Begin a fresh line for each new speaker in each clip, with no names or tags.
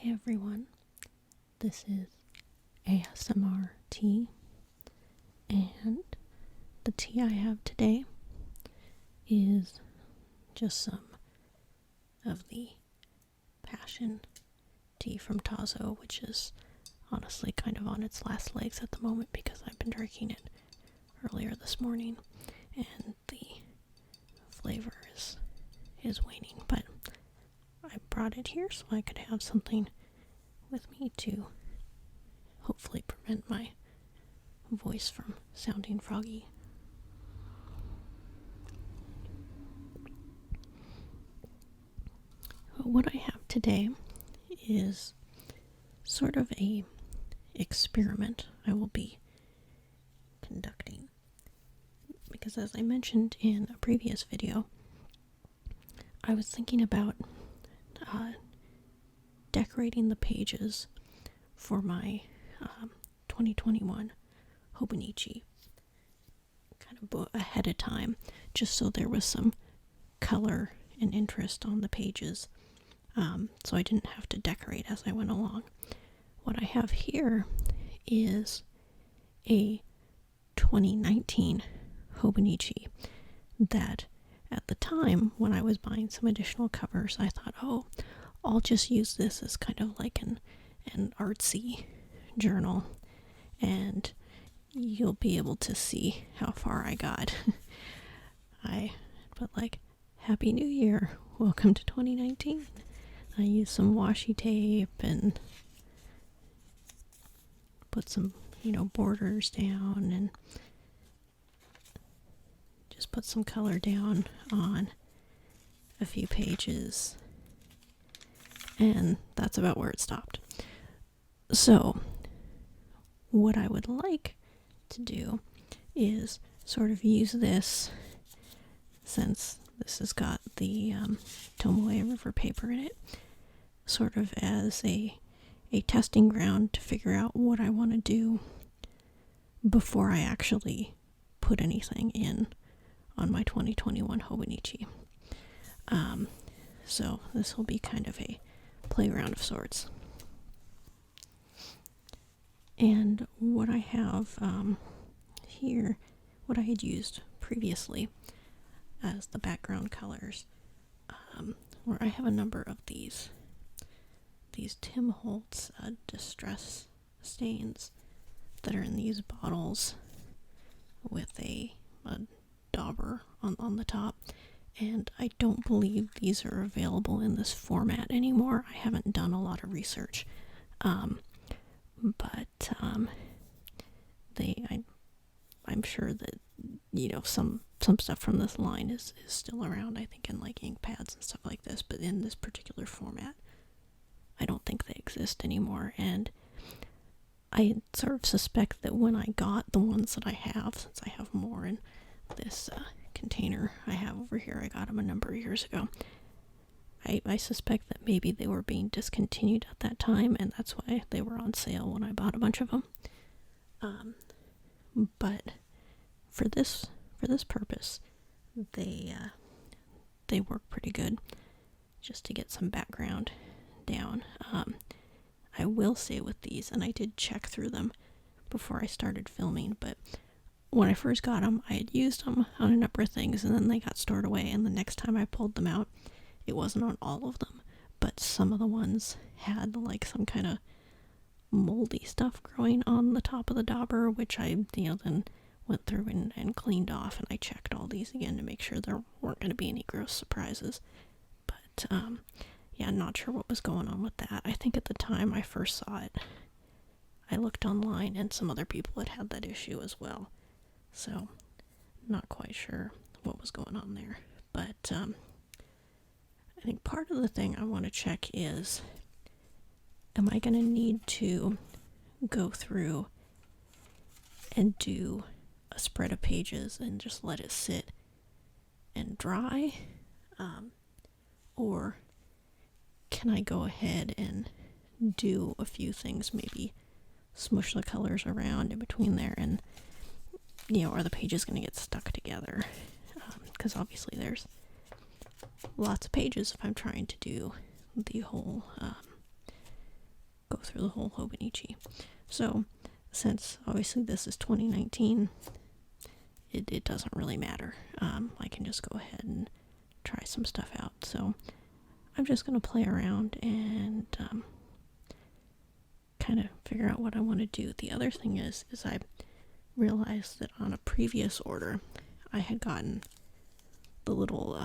Hey everyone, this is ASMR tea, and the tea I have today is just some of the passion tea from Tazo, which is honestly kind of on its last legs at the moment because I've been drinking it earlier this morning and the flavor is waning, but I brought it here so I could have something with me to hopefully prevent my voice from sounding froggy. What I have today is sort of a experiment I will be conducting, because as I mentioned in a previous video, I was thinking about decorating the pages for my 2021 Hobonichi kind of ahead of time, just so there was some color and interest on the pages, so I didn't have to decorate as I went along. What I have here is a 2019 Hobonichi that at the time when I was buying some additional covers, I thought, oh, I'll just use this as kind of like an artsy journal, and you'll be able to see how far I got. I put like, Happy New Year, welcome to 2019. I used some washi tape and put some, borders down and just put some color down on a few pages, and that's about where it stopped. So what I would like to do is sort of use this, since this has got the Tomoe River paper in it, sort of as a testing ground to figure out what I want to do before I actually put anything in on my 2021 Hobonichi. So this will be kind of a playground of sorts. And what I have here, what I had used previously as the background colors, where I have a number of these Tim Holtz Distress Stains that are in these bottles with a dauber on the top, and I don't believe these are available in this format anymore. I haven't done a lot of research, but I'm sure that some stuff from this line is still around, I think, in like ink pads and stuff like this, but in this particular format I don't think they exist anymore. And I sort of suspect that when I got the ones that I have, since I have more in this container I have over here, I got them a number of years ago, I suspect that maybe they were being discontinued at that time, and that's why they were on sale when I bought a bunch of them. But for this purpose, they work pretty good, just to get some background down. I will say with these, and I did check through them before I started filming, but when I first got them, I had used them on a number of things, and then they got stored away, and the next time I pulled them out, it wasn't on all of them, but some of the ones had like some kind of moldy stuff growing on the top of the dauber, which I then went through and cleaned off, and I checked all these again to make sure there weren't going to be any gross surprises. But yeah, not sure what was going on with that. I think at the time I first saw it, I looked online and some other people had that issue as well, so not quite sure what was going on there. But I think part of the thing I want to check is, am I going to need to go through and do a spread of pages and just let it sit and dry, or can I go ahead and do a few things, maybe smush the colors around in between there, and are the pages going to get stuck together? Because obviously there's lots of pages if I'm trying to do the whole through the whole Hobonichi. So since obviously this is 2019, it doesn't really matter. I can just go ahead and try some stuff out. So I'm just going to play around and kind of figure out what I want to do. The other thing is I realized that on a previous order, I had gotten the little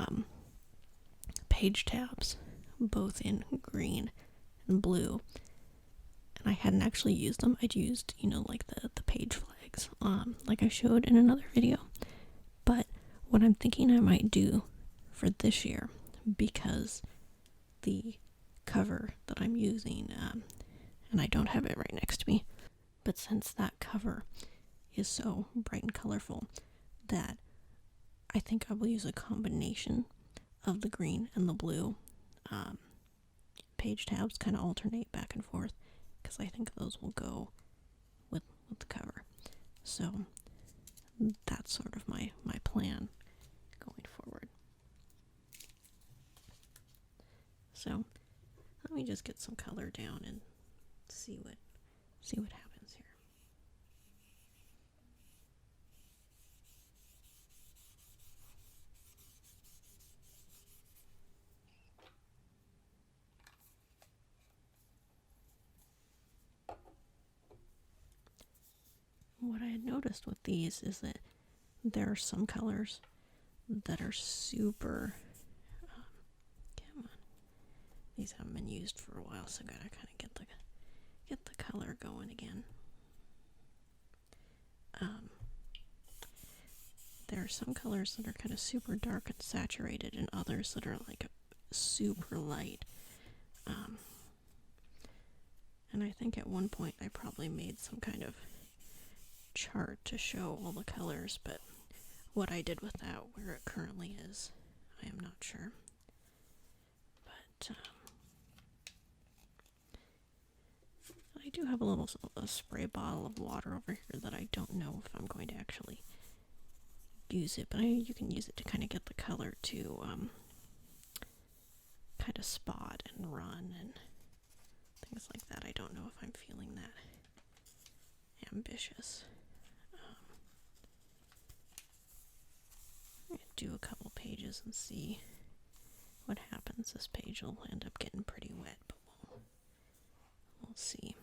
page tabs, both in green and blue, and I hadn't actually used them. I'd used, like the page flags, like I showed in another video. But what I'm thinking I might do for this year, because the cover that I'm using, and I don't have it right next to me, but since that cover is so bright and colorful, that I think I will use a combination of the green and the blue page tabs, kind of alternate back and forth, because I think those will go with the cover. So that's sort of my plan going forward. So let me just get some color down and see what happens here. What I had noticed with these is that there are some colors that are super, come on, these haven't been used for a while, so I gotta kind of get the color going again. There are some colors that are kind of super dark and saturated, and others that are like super light. And I think at one point I probably made some kind of chart to show all the colors, but what I did with that, where it currently is, I am not sure. But I do have a spray bottle of water over here that I don't know if I'm going to actually use it, but you can use it to kind of get the color to kind of spot and run and things like that. I don't know if I'm feeling that ambitious. I'm going to do a couple pages and see what happens. This page will end up getting pretty wet, but we'll see.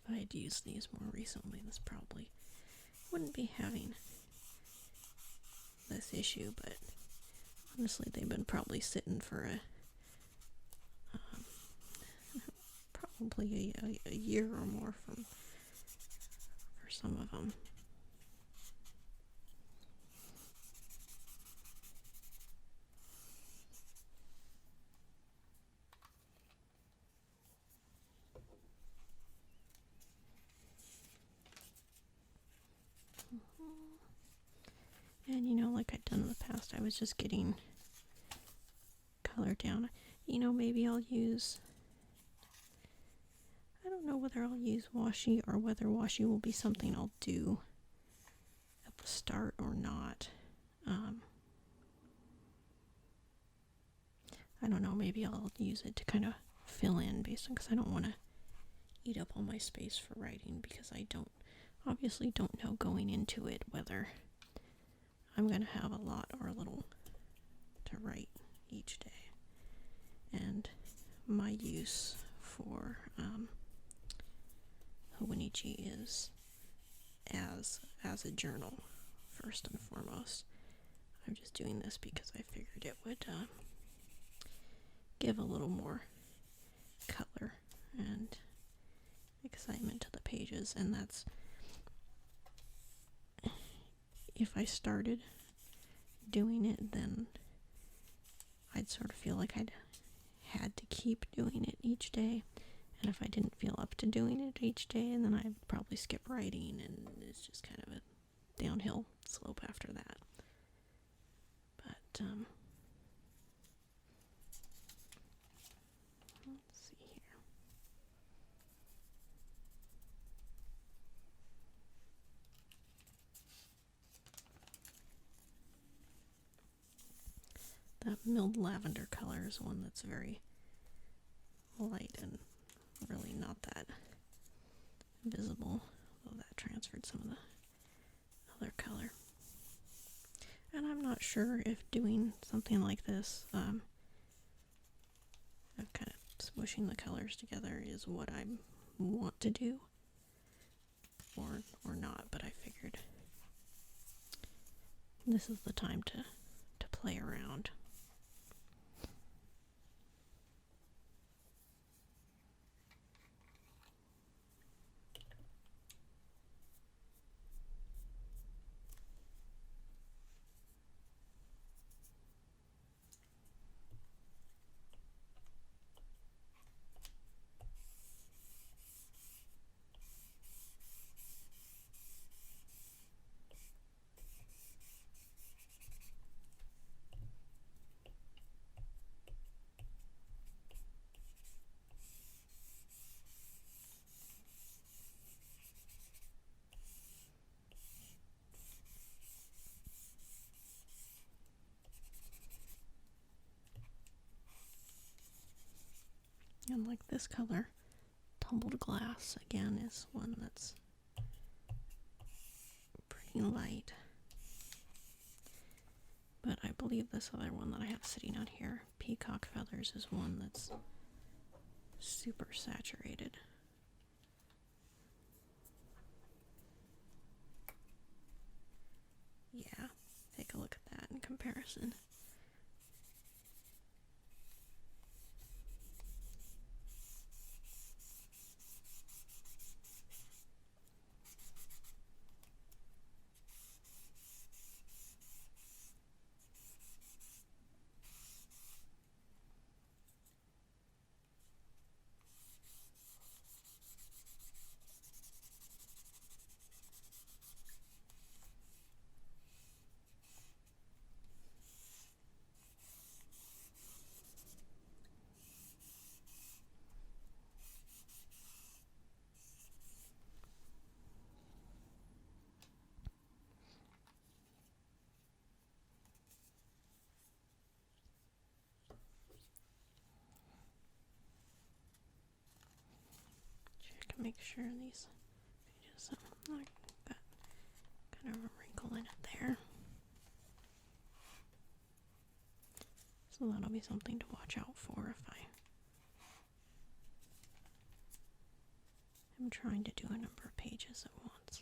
If I had used these more recently, this probably wouldn't be having this issue, but honestly, they've been probably sitting for probably a year or more for some of them. And like I'd done in the past, I was just getting color down. Maybe I'll use, I don't know whether I'll use washi or whether washi will be something I'll do at the start or not. I don't know, maybe I'll use it to kind of fill in because I don't want to eat up all my space for writing, because I obviously don't know going into it whether I'm going to have a lot or a little to write each day. And my use for Hobonichi is as a journal, first and foremost. I'm just doing this because I figured it would give a little more color and excitement to the pages, and that's, if I started doing it, then I'd sort of feel like I'd had to keep doing it each day. And if I didn't feel up to doing it each day, then I'd probably skip writing, and it's just kind of a downhill slope after that. But, let's see here. That milled lavender color is one that's very light and really not that visible, though that transferred some of the other color. And I'm not sure if doing something like this, of kind of smooshing the colors together, is what I want to do, or not, but I figured this is the time to play around. And like this color, tumbled glass, again, is one that's pretty light. But I believe this other one that I have sitting out here, peacock feathers, is one that's super saturated. Yeah, take a look at that in comparison. Check and make sure these pages got kind of a wrinkle in it there. So that'll be something to watch out for if I am trying to do a number of pages at once.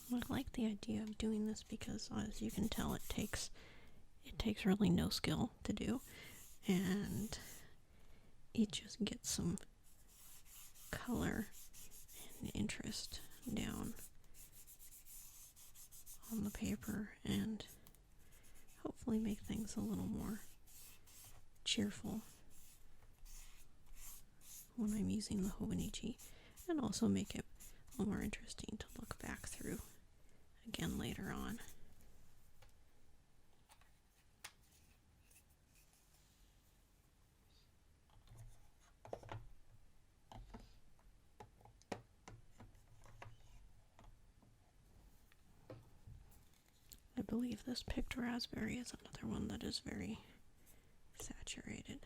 I like the idea of doing this because, as you can tell, it takes really no skill to do, and it just gets some color and interest down on the paper and hopefully make things a little more cheerful when I'm using the Hobonichi, and also make it a little more interesting to look back through again later on. I believe this picked raspberry is another one that is very saturated.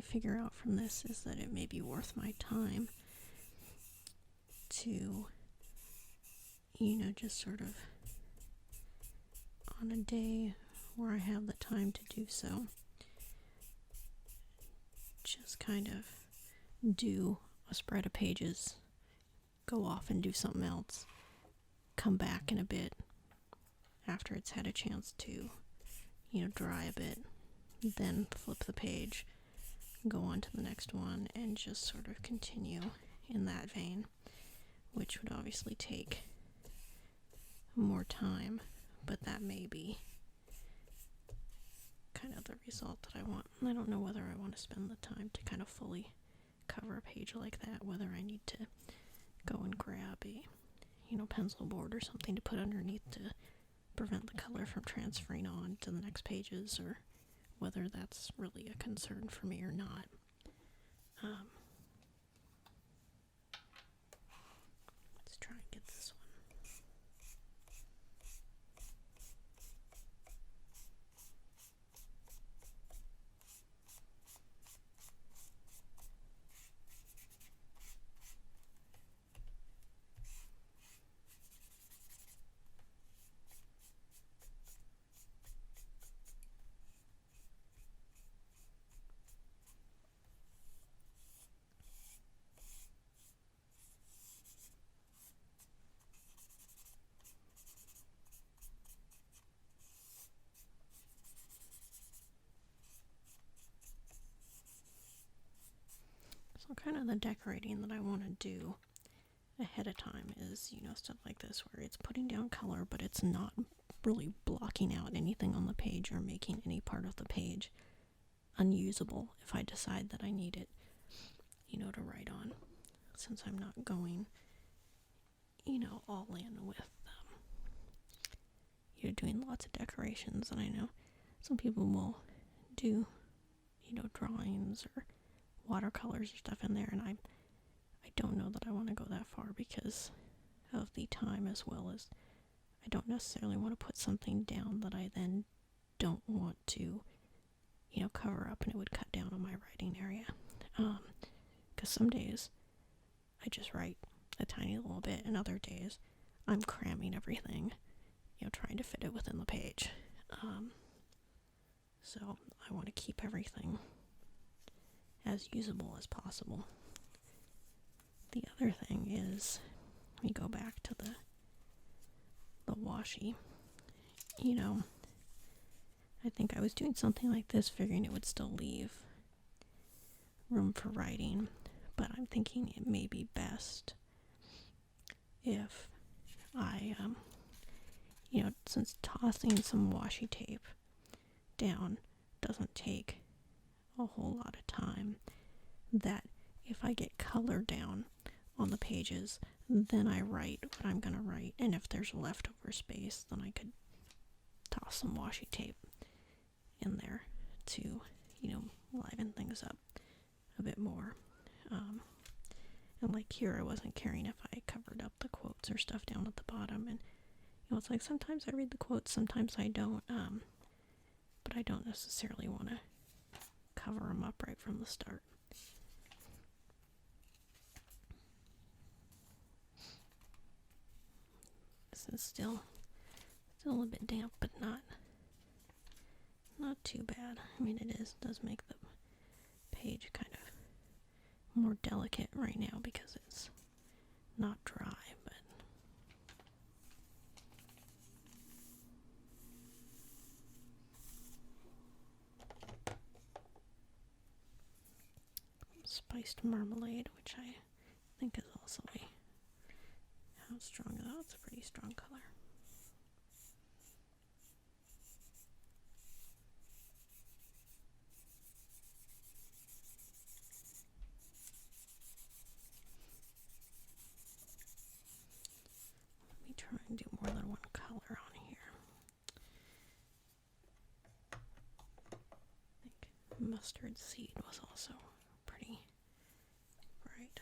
figure out from this is that it may be worth my time to, just sort of on a day where I have the time to do so, just kind of do a spread of pages, go off and do something else, come back in a bit after it's had a chance to, dry a bit, then flip the page, go on to the next one, and just sort of continue in that vein, which would obviously take more time, but that may be kind of the result that I want. I don't know whether I want to spend the time to kind of fully cover a page like that, whether I need to go and grab a pencil board or something to put underneath to prevent the color from transferring on to the next pages, or whether that's really a concern for me or not. Let's try and get this one. So kind of the decorating that I want to do ahead of time is, stuff like this, where it's putting down color, but it's not really blocking out anything on the page or making any part of the page unusable if I decide that I need it, to write on, since I'm not going, all in with, doing lots of decorations. And I know some people will do, drawings or watercolors or stuff in there, and I don't know that I want to go that far because of the time, as well as I don't necessarily want to put something down that I then don't want to, cover up, and it would cut down on my writing area. Because some days I just write a tiny little bit, and other days I'm cramming everything, trying to fit it within the page. So I want to keep everything as usable as possible. The other thing is, let me go back to the washi. I think I was doing something like this, figuring it would still leave room for writing, but I'm thinking it may be best if I, since tossing some washi tape down doesn't take a whole lot of time, that if I get color down on the pages, then I write what I'm going to write, and if there's leftover space, then I could toss some washi tape in there to, liven things up a bit more. And like here, I wasn't caring if I covered up the quotes or stuff down at the bottom, and it's like sometimes I read the quotes, sometimes I don't, but I don't necessarily want to cover them up right from the start. This is still a bit damp, but not too bad. I mean, it does make the page kind of more delicate right now because it's not dry, but spiced marmalade, which I think is also how strong is that? It's a pretty strong color. Let me try and do more than one color on here. I think mustard seed was also pretty bright.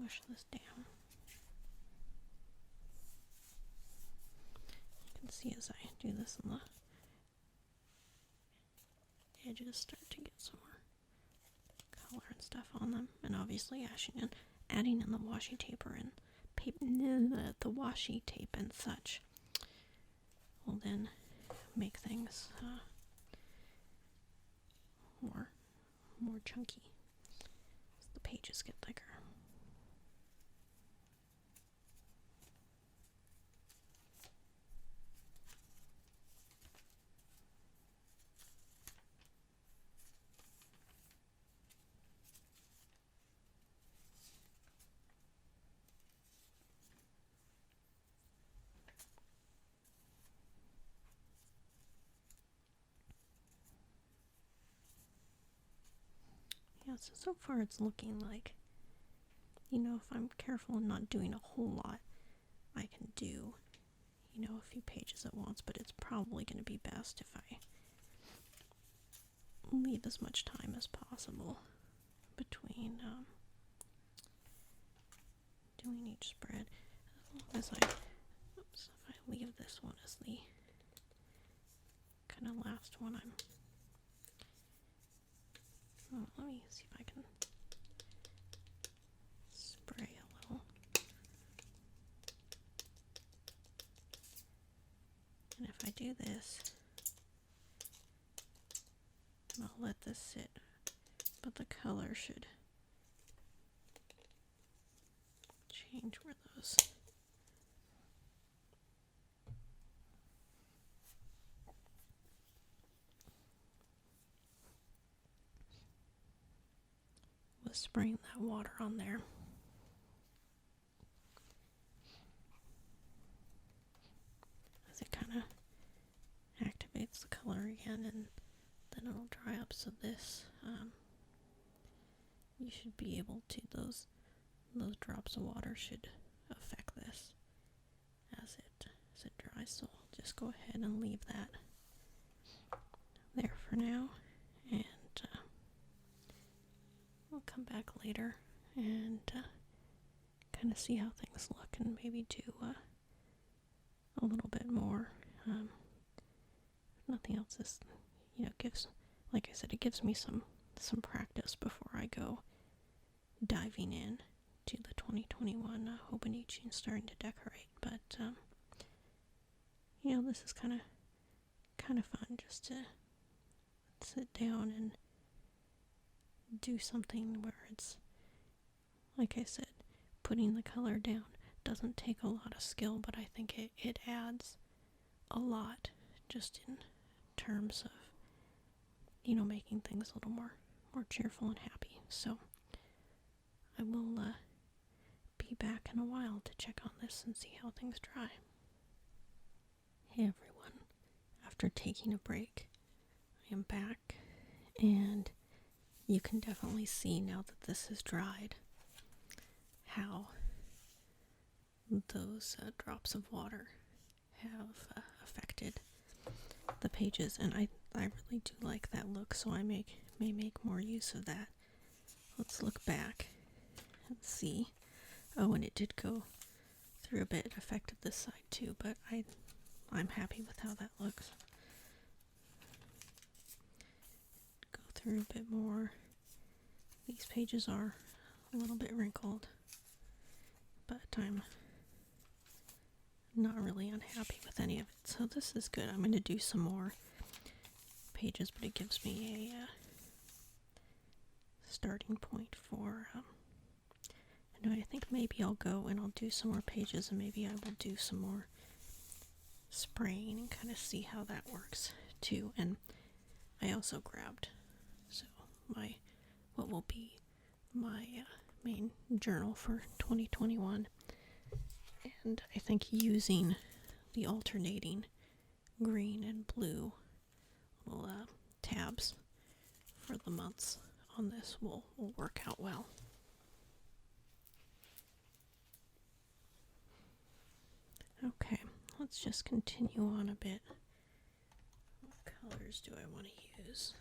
push this down. You can see as I do this on the edges start to get some more color and stuff on them, and obviously adding in the washi tape and the washi tape and such will then make things more chunky as the pages get thicker. Yeah, so far it's looking like, if I'm careful and not doing a whole lot, I can do, a few pages at once, but it's probably going to be best if I leave as much time as possible between doing each spread. As if I leave this one as the kind of last one, let me see if I can spray a little. And if I do this, and I'll let this sit, but the color should change where those was spraying that water on there. As it kind of activates the color again, and then it'll dry up. So this, you should be able to, those drops of water should affect this as it dries. So I'll just go ahead and leave that there for now, and we'll come back later and kind of see how things look, and maybe do a little bit more. If nothing else, this gives, like I said, it gives me some practice before I go diving in to the 2021 Hobonichi and starting to decorate. But this is kind of fun, just to sit down and do something where it's, like I said, putting the color down doesn't take a lot of skill, but I think it adds a lot just in terms of making things a little more cheerful and happy. So I will be back in a while to check on this and see how things dry. Hey everyone, after taking a break, I am back, and you can definitely see now that this has dried how those drops of water have affected the pages, and I really do like that look, so I may make more use of that. Let's look back and see. Oh, and it did go through a bit. It affected this side too, but I'm happy with how that looks. Go through a bit more. These pages are a little bit wrinkled, but I'm not really unhappy with any of it, so this is good. I'm going to do some more pages, but it gives me a starting point for I think maybe I'll go and I'll do some more pages, and maybe I will do some more spraying and kind of see how that works too. And I also grabbed what will be my main journal for 2021, and I think using the alternating green and blue little tabs for the months on this will work out well. Okay, let's just continue on a bit. What colors do I want to use?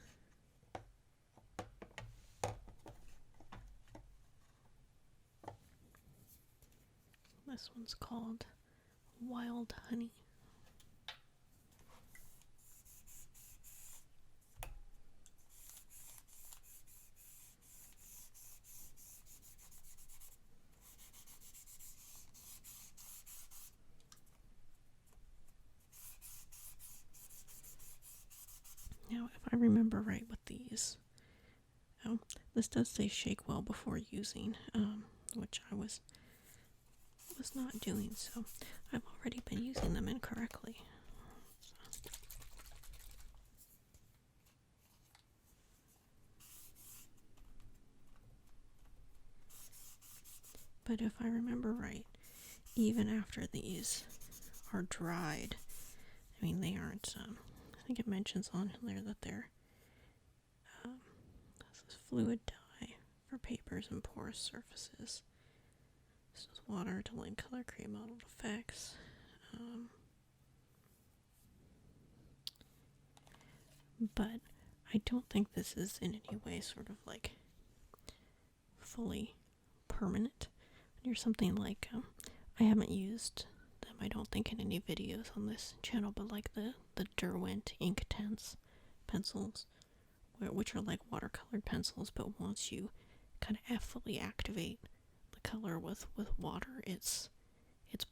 This one's called Wild Honey. Now, if I remember right with these, this does say shake well before using, which I was not doing, so I've already been using them incorrectly. But if I remember right, even after these are dried, I mean, they aren't, I think it mentions on there that they're, this is fluid dye for papers and porous surfaces. This is water to link color, create modeled effects. But I don't think this is in any way sort of like fully permanent. Or something like, I haven't used them, I don't think, in any videos on this channel, but like the Derwent Inktense pencils, which are like watercolored pencils, but once you kind of fully activate the color with water, it's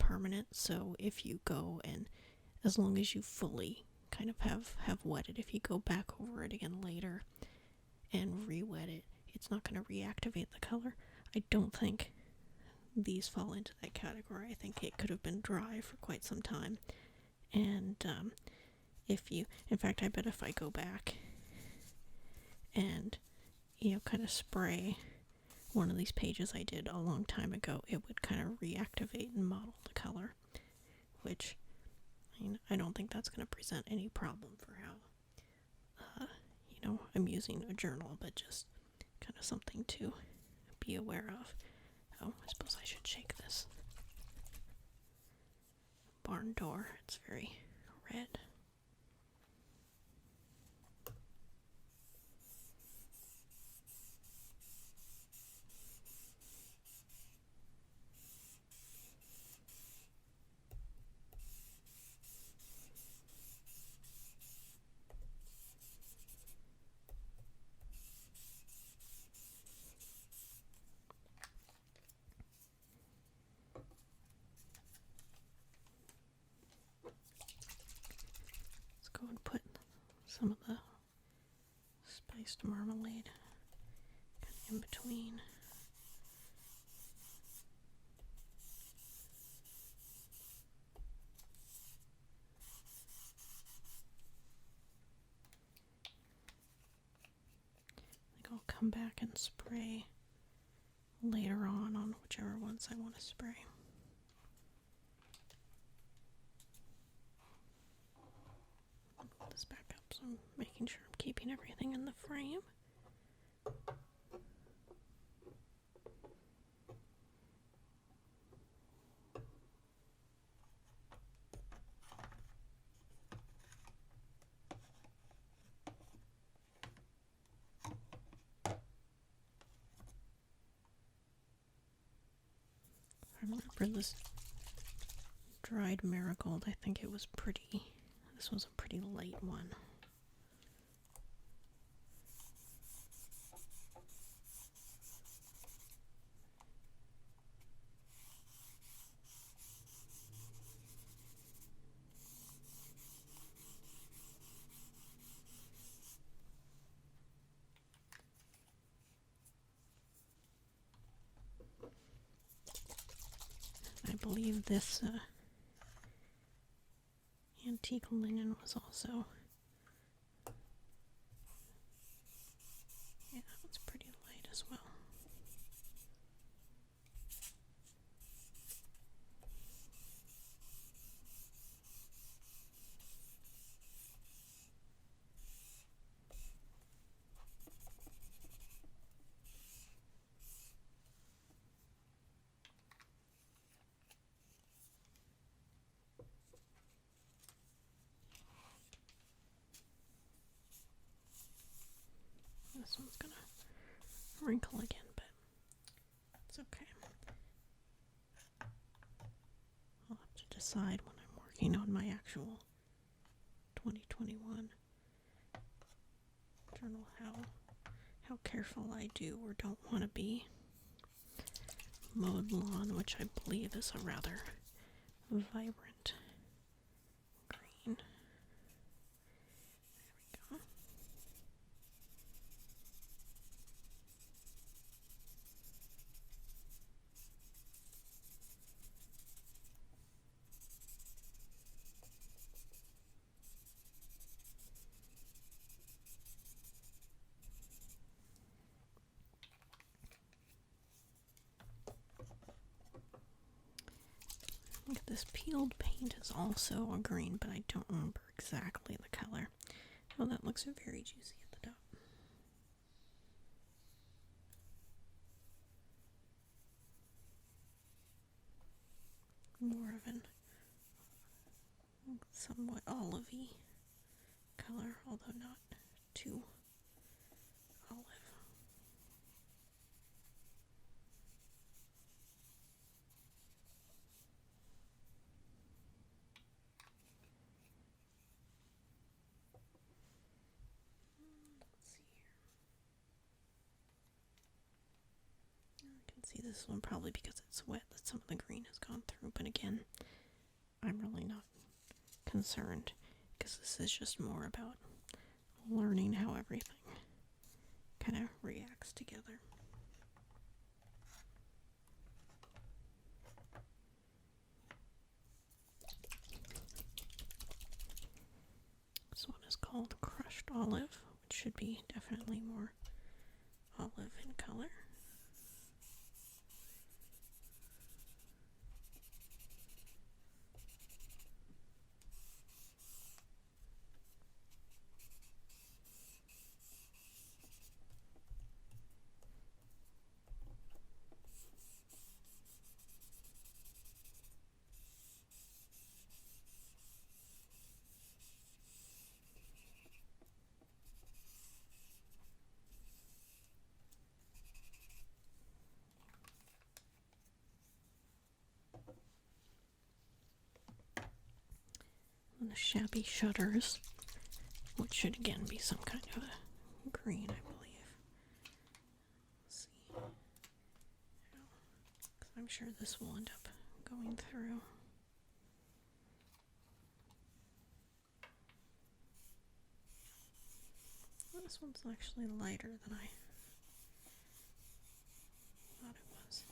permanent. So if you go and, as long as you fully kind of have wetted, if you go back over it again later and re-wet it, it's not going to reactivate the color. I don't think these fall into that category. I think it could have been dry for quite some time, and in fact, I bet if I go back and kind of spray one of these pages I did a long time ago, it would kind of reactivate and model the color, which, I mean, I don't think that's going to present any problem for how I'm using a journal, but just kind of something to be aware of. Oh, I suppose I should shake this barn door. It's very red. Go and put some of the spiced marmalade kind of in between. I think I'll come back and spray later on whichever ones I want to spray. Put this back up so I'm making sure I'm keeping everything in the frame. I remember this dried marigold. I think it was pretty. This was a pretty light one. I believe this antique linen was also, yeah, it's pretty light as well. This one's gonna wrinkle again, but it's okay. aside when I'm working on my actual 2021 journal, how careful I do or don't want to be. Mowed lawn, which I believe is a rather vibrant green. There we go. This peeled paint is also a green, but I don't remember exactly the color. Oh, that looks very juicy at the top. More of an somewhat olivey color, although not too olive. Let's see here. I can see this one probably because it's wet that some of the green has gone through, but again, I'm really not concerned because this is just more about learning how everything kind of reacts together. This one is called Crushed Olive, which should be definitely more olive in color. And the Shabby Shutters, which should again be some kind of a green, I believe. Let's see. Because I'm sure this will end up going through. Well, this one's actually lighter than I thought it was.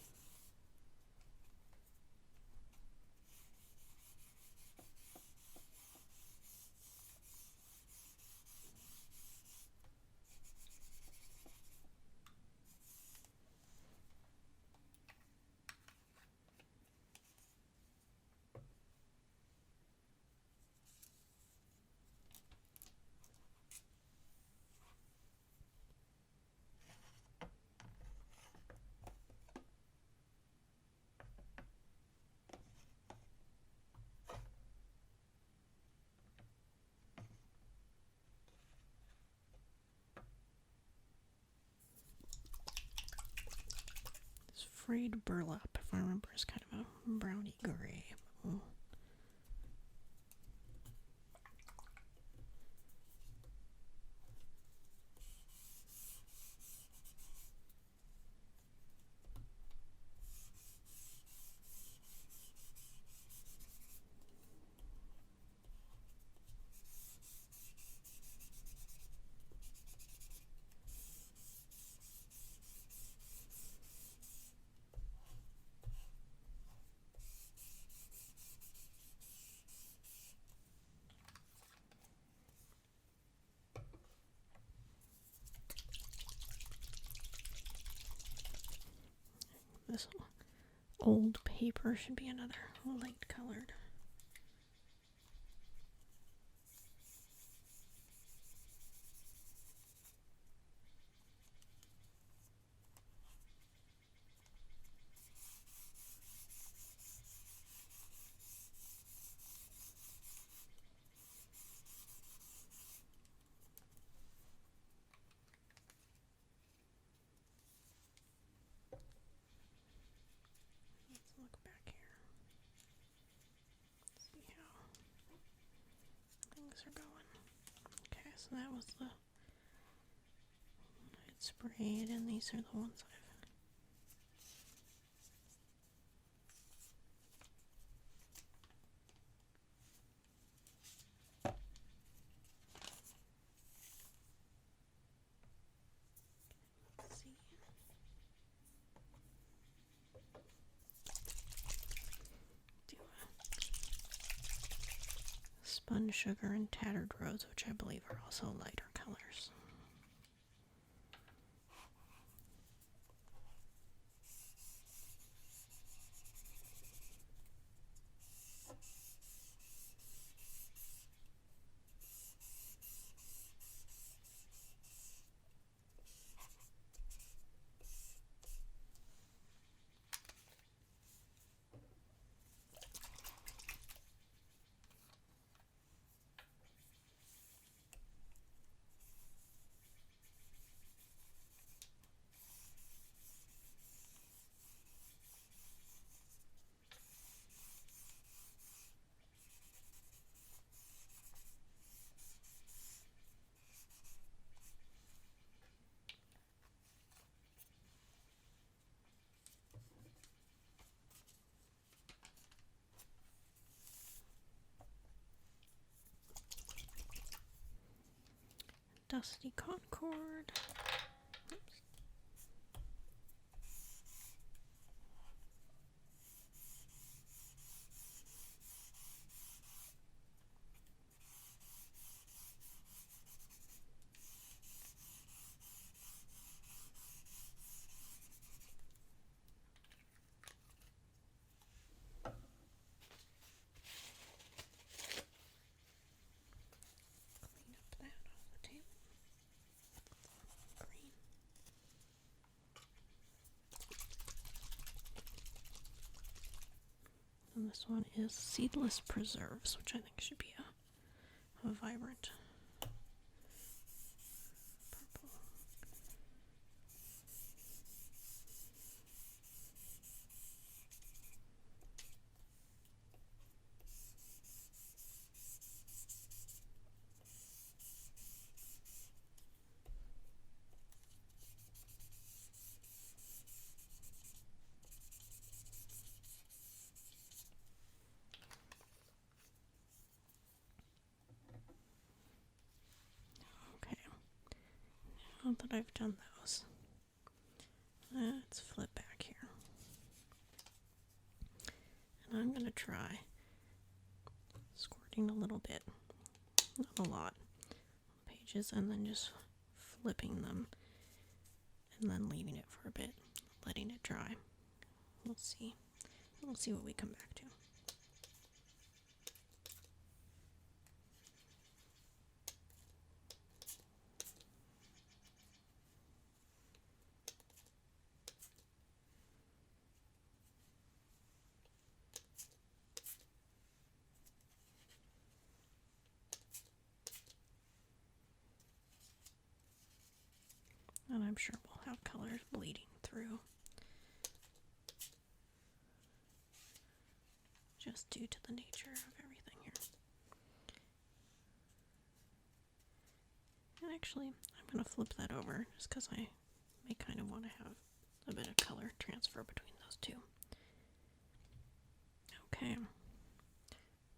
Frayed burlap, if I remember, is kind of a browny gray. Oh. This old paper should be another light colored. Let's look back here. So that was the I had sprayed, and these are the ones I've see. Do Spun Sugar and Tattered Rose, which I believe are also lighter colors. Dusty Concord. Oops. Clean up that off the table. Green. And this one is Seedless Preserves, which I think should be a vibrant purple. Okay, now that I've done those, let's flip back here. And I'm going to try squirting a little bit, not a lot, pages, and then just flipping them and then leaving it for a bit, letting it dry. We'll see. We'll see what we come back to. And I'm sure we'll have colors bleeding through, just due to the nature of everything here. And actually, I'm going to flip that over just because I may kind of want to have a bit of color transfer between those two. Okay, I'm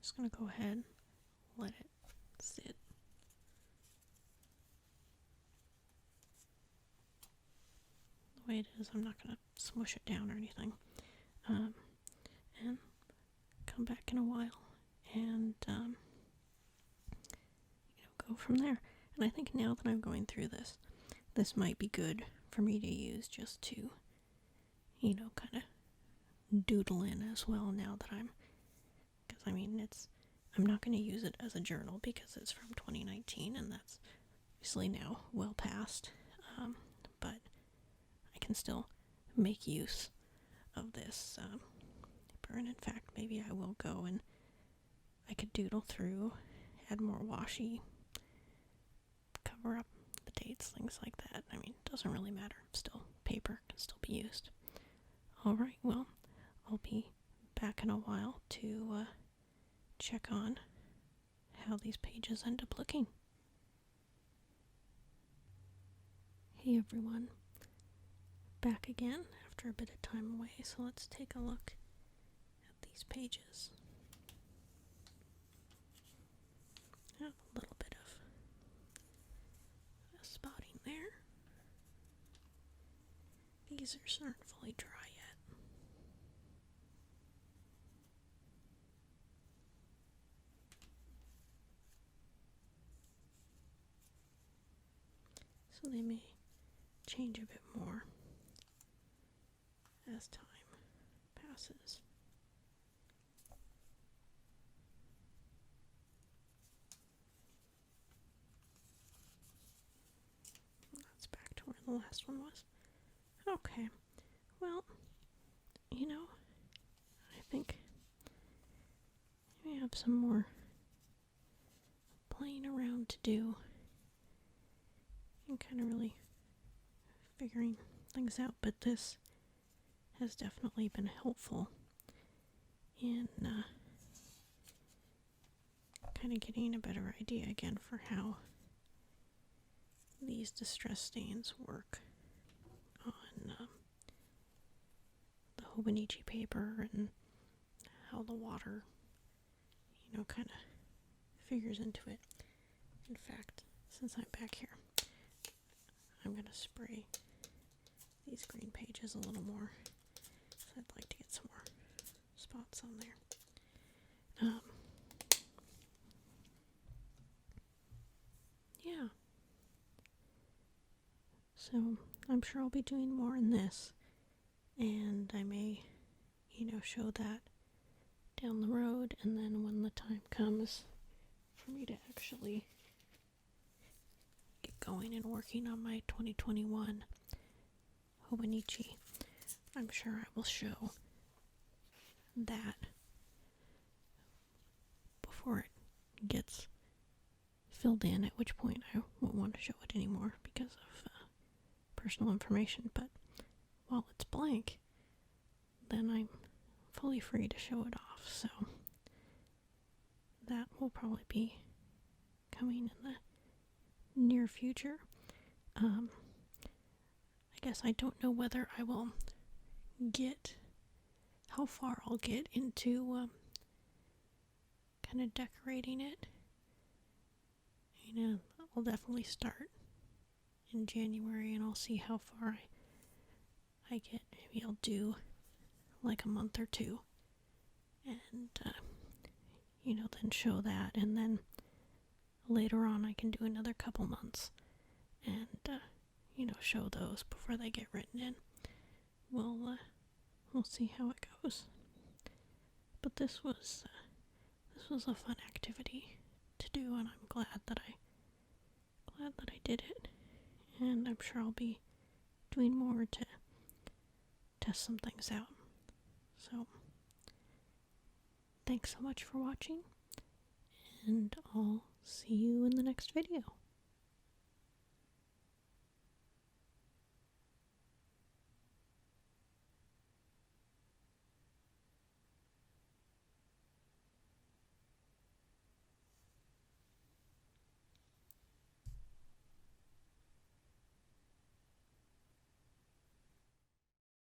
just going to go ahead, let it sit. The way it is, I'm not going to smush it down or anything. And come back in a while and go from there. And I think now that I'm going through this, this might be good for me to use just to, kind of doodle in as well now that because I mean, I'm not going to use it as a journal because it's from 2019 and that's obviously now well past, but I can still make use of this paper, and in fact, maybe I will go and I could doodle through, add more washi, cover up the dates, things like that. I mean, it doesn't really matter. Still, paper can still be used. Alright, well, I'll be back in a while to check on how these pages end up looking. Hey everyone, back again after a bit of time away, so let's take a look at these pages. I have a little bit of a spotting there. These aren't fully dry yet. So they may change a bit more as time passes. That's back to where the last one was. Okay, well, I think we have some more playing around to do and kind of really figuring things out, but this has definitely been helpful in kind of getting a better idea again for how these distress stains work on the Hobonichi paper and how the water, kind of figures into it. In fact, since I'm back here, I'm going to spray these green pages a little more. So I'd like to get some more spots on there. Yeah. So I'm sure I'll be doing more in this, and I may, show that down the road, and then when the time comes for me to actually get going and working on my 2021 Hobonichi, I'm sure I will show that before it gets filled in, at which point I won't want to show it anymore because of personal information. But while it's blank, then I'm fully free to show it off. So that will probably be coming in the near future. I guess I don't know whether I will how far I'll get into kind of decorating it. I'll definitely start in January, and I'll see how far I get. Maybe I'll do like a month or two, and then show that, and then later on I can do another couple months and show those before they get written in. We'll see how it goes. But this was a fun activity to do, and I'm glad that I did it. And I'm sure I'll be doing more to test some things out. So thanks so much for watching, and I'll see you in the next video.